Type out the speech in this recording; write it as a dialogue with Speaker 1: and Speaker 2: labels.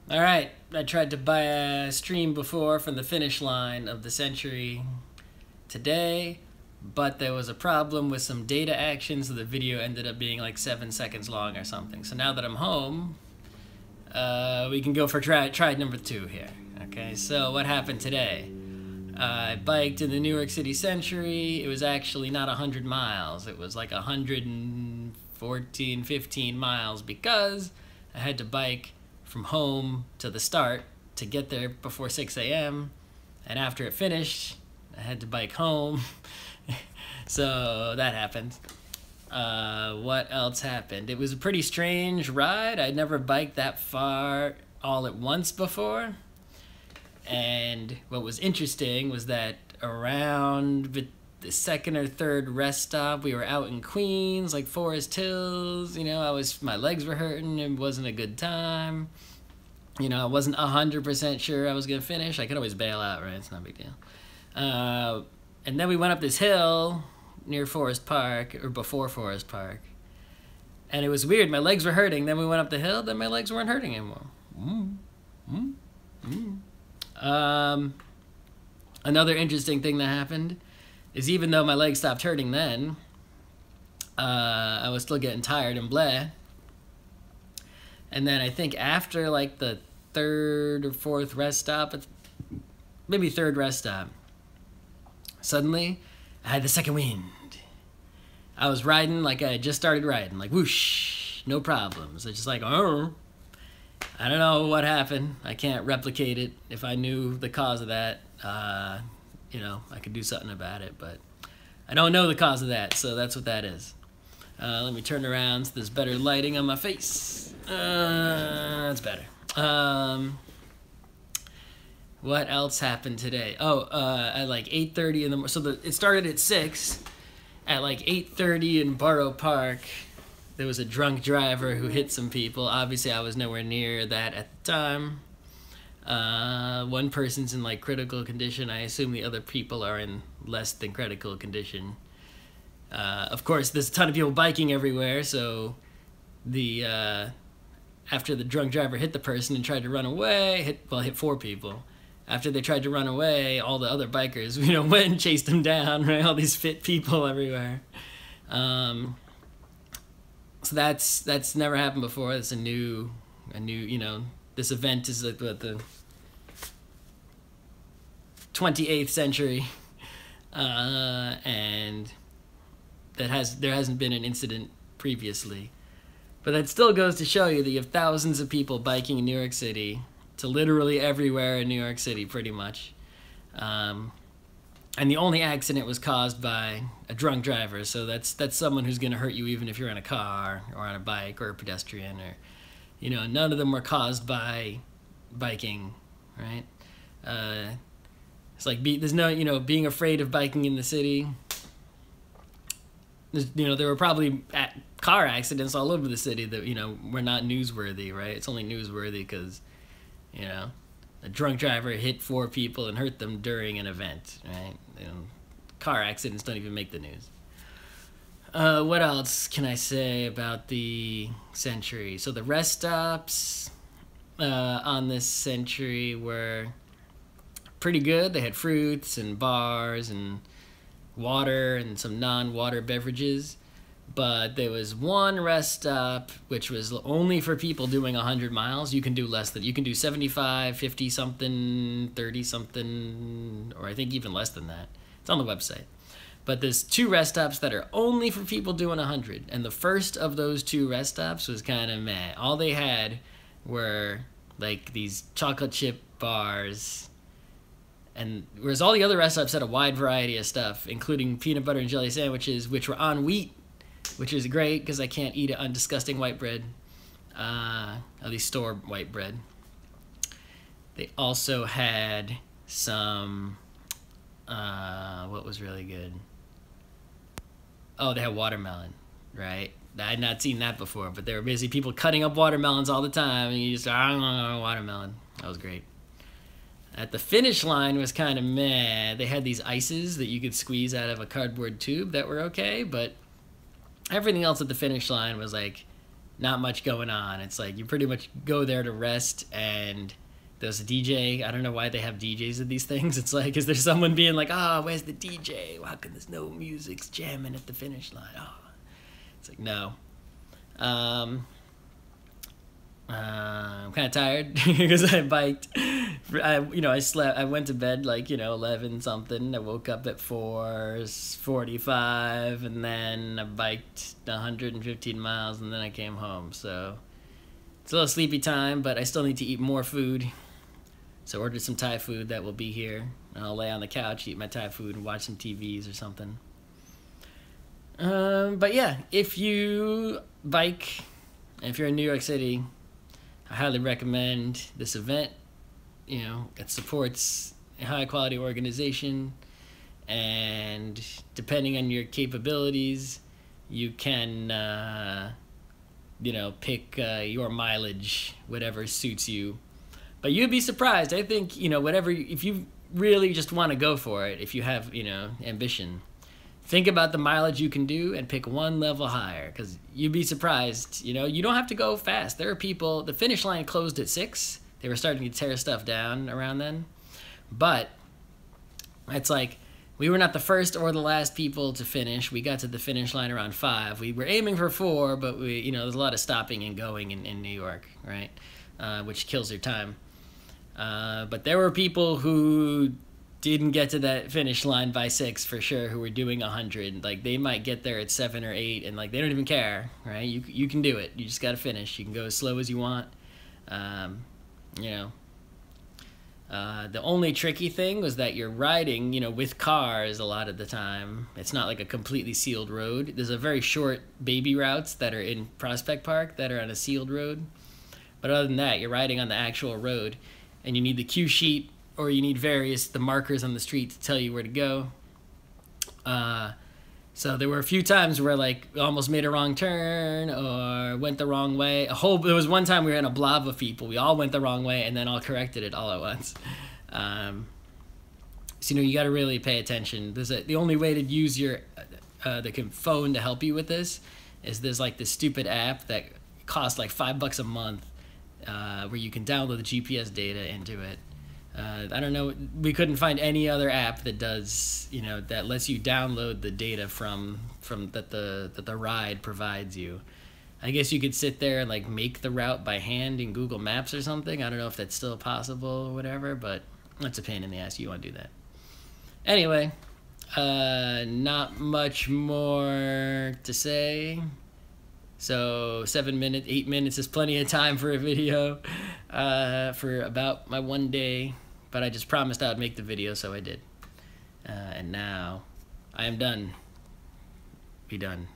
Speaker 1: All right, I tried to buy a stream before from the finish line of the century today, but there was a problem with some data actions, so the video ended up being like 7 seconds long or something. So now that I'm home, we can go for try number 2 here. Okay, so what happened today? I biked in the New York City Century. It was actually not 100 miles. It was like 114, 15 miles because I had to bike from home to the start to get there before 6 a.m. And after it finished, I had to bike home. So that happened. What else happened? It was a pretty strange ride. I'd never biked that far all at once before. And what was interesting was that around the second or third rest stop, we were out in Queens, like Forest Hills. My legs were hurting. It wasn't a good time. I wasn't 100% sure I was gonna finish. I could always bail out, right? It's not a big deal. And then we went up this hill near Forest Park, or before Forest Park, and it was weird. My legs were hurting. Then we went up the hill. Then my legs weren't hurting anymore. Another interesting thing that happened is even though my legs stopped hurting then, I was still getting tired and bleh. And then I think after like the third or fourth rest stop, maybe third rest stop, suddenly I had the second wind. I was riding like I had just started riding, like whoosh, no problems. It's just like, oh, I don't know what happened. I can't replicate it. If I knew the cause of that, I could do something about it, but I don't know the cause of that, so that's what that is. Let me turn around so there's better lighting on my face. That's better. What else happened today? At like 8:30 in the morning. So it started at 6. At like 8:30 in Borough Park, there was a drunk driver who hit some people. Obviously, I was nowhere near that at the time. One person's in like critical condition. I assume the other people are in less than critical condition. Of course, there's a ton of people biking everywhere, so after the drunk driver hit the person and tried to run away, hit 4 people. After they tried to run away, all the other bikers, went and chased them down, right? All these fit people everywhere. So that's never happened before. It's a new, this event is like the 28th century, and there hasn't been an incident previously. But that still goes to show you that you have thousands of people biking in New York City to literally everywhere in New York City, pretty much. And the only accident was caused by a drunk driver, so that's someone who's going to hurt you even if you're in a car or on a bike or a pedestrian, or none of them were caused by biking, right? It's like there's no being afraid of biking in the city. There were probably car accidents all over the city that were not newsworthy, right? It's only newsworthy because a drunk driver hit 4 people and hurt them during an event, right? Car accidents don't even make the news. What else can I say about the century? So the rest stops on this century were pretty good. They had fruits and bars and water and some non-water beverages. But there was one rest stop which was only for people doing 100 miles. You can do less than, you can do 75, 50 something, 30 something, or I think even less than that. It's on the website. But there's 2 rest stops that are only for people doing 100. And the first of those 2 rest stops was kind of meh. All they had were like these chocolate chip bars, and whereas all the other rest stops had a wide variety of stuff, including peanut butter and jelly sandwiches, which were on wheat, which is great because I can't eat it on disgusting white bread, at least store white bread. They also had some, what was really good? Oh, they had watermelon, right? I had not seen that before, but there were busy people cutting up watermelons all the time, and you just, watermelon. That was great. At the finish line was kind of meh. They had these ices that you could squeeze out of a cardboard tube that were okay, but everything else at the finish line was like not much going on. It's like you pretty much go there to rest, and there's a DJ. I don't know why they have DJs at these things. It's like, is there someone being like, oh, where's the DJ? How come there's no music's jamming at the finish line? Oh, it's like, no. I'm kind of tired because I biked. I slept. I went to bed like 11 something. I woke up at 4:45, and then I biked 115 miles, and then I came home. So it's a little sleepy time, but I still need to eat more food. So I ordered some Thai food that will be here, and I'll lay on the couch, eat my Thai food, and watch some TVs or something. But yeah, if you bike, and if you're in New York City, I highly recommend this event. It supports a high quality organization, and depending on your capabilities, you can, pick your mileage, whatever suits you. But you'd be surprised. I think, if you really just want to go for it, if you have, ambition, think about the mileage you can do and pick one level higher, because you'd be surprised. You don't have to go fast. There are people, the finish line closed at 6. They were starting to tear stuff down around then. But it's like, we were not the first or the last people to finish. We got to the finish line around 5. We were aiming for 4, but there's a lot of stopping and going in New York, right? Which kills your time. But there were people who didn't get to that finish line by 6 for sure, who were doing 100. Like, they might get there at 7 or 8, and like, they don't even care, right? You can do it. You just got to finish. You can go as slow as you want. The only tricky thing was that you're riding, with cars a lot of the time. It's not like a completely sealed road. There's a very short baby routes that are in Prospect Park that are on a sealed road. But other than that, you're riding on the actual road, and you need the cue sheet, or you need the markers on the street to tell you where to go. So there were a few times where like we almost made a wrong turn or went the wrong way. There was one time we were in a blob of people. We all went the wrong way and then all corrected it all at once. So you got to really pay attention. The only way to use your the phone to help you with this is there's like this stupid app that costs like $5 a month, where you can download the GPS data into it. I don't know. We couldn't find any other app that does, that lets you download the data from that the ride provides you. I guess you could sit there and like make the route by hand in Google Maps or something. I don't know if that's still possible or whatever, but that's a pain in the ass. You want to do that. Anyway, not much more to say. So 7 minutes, 8 minutes is plenty of time for a video for about my one day. But I just promised I would make the video, so I did. And now I am done. Be done.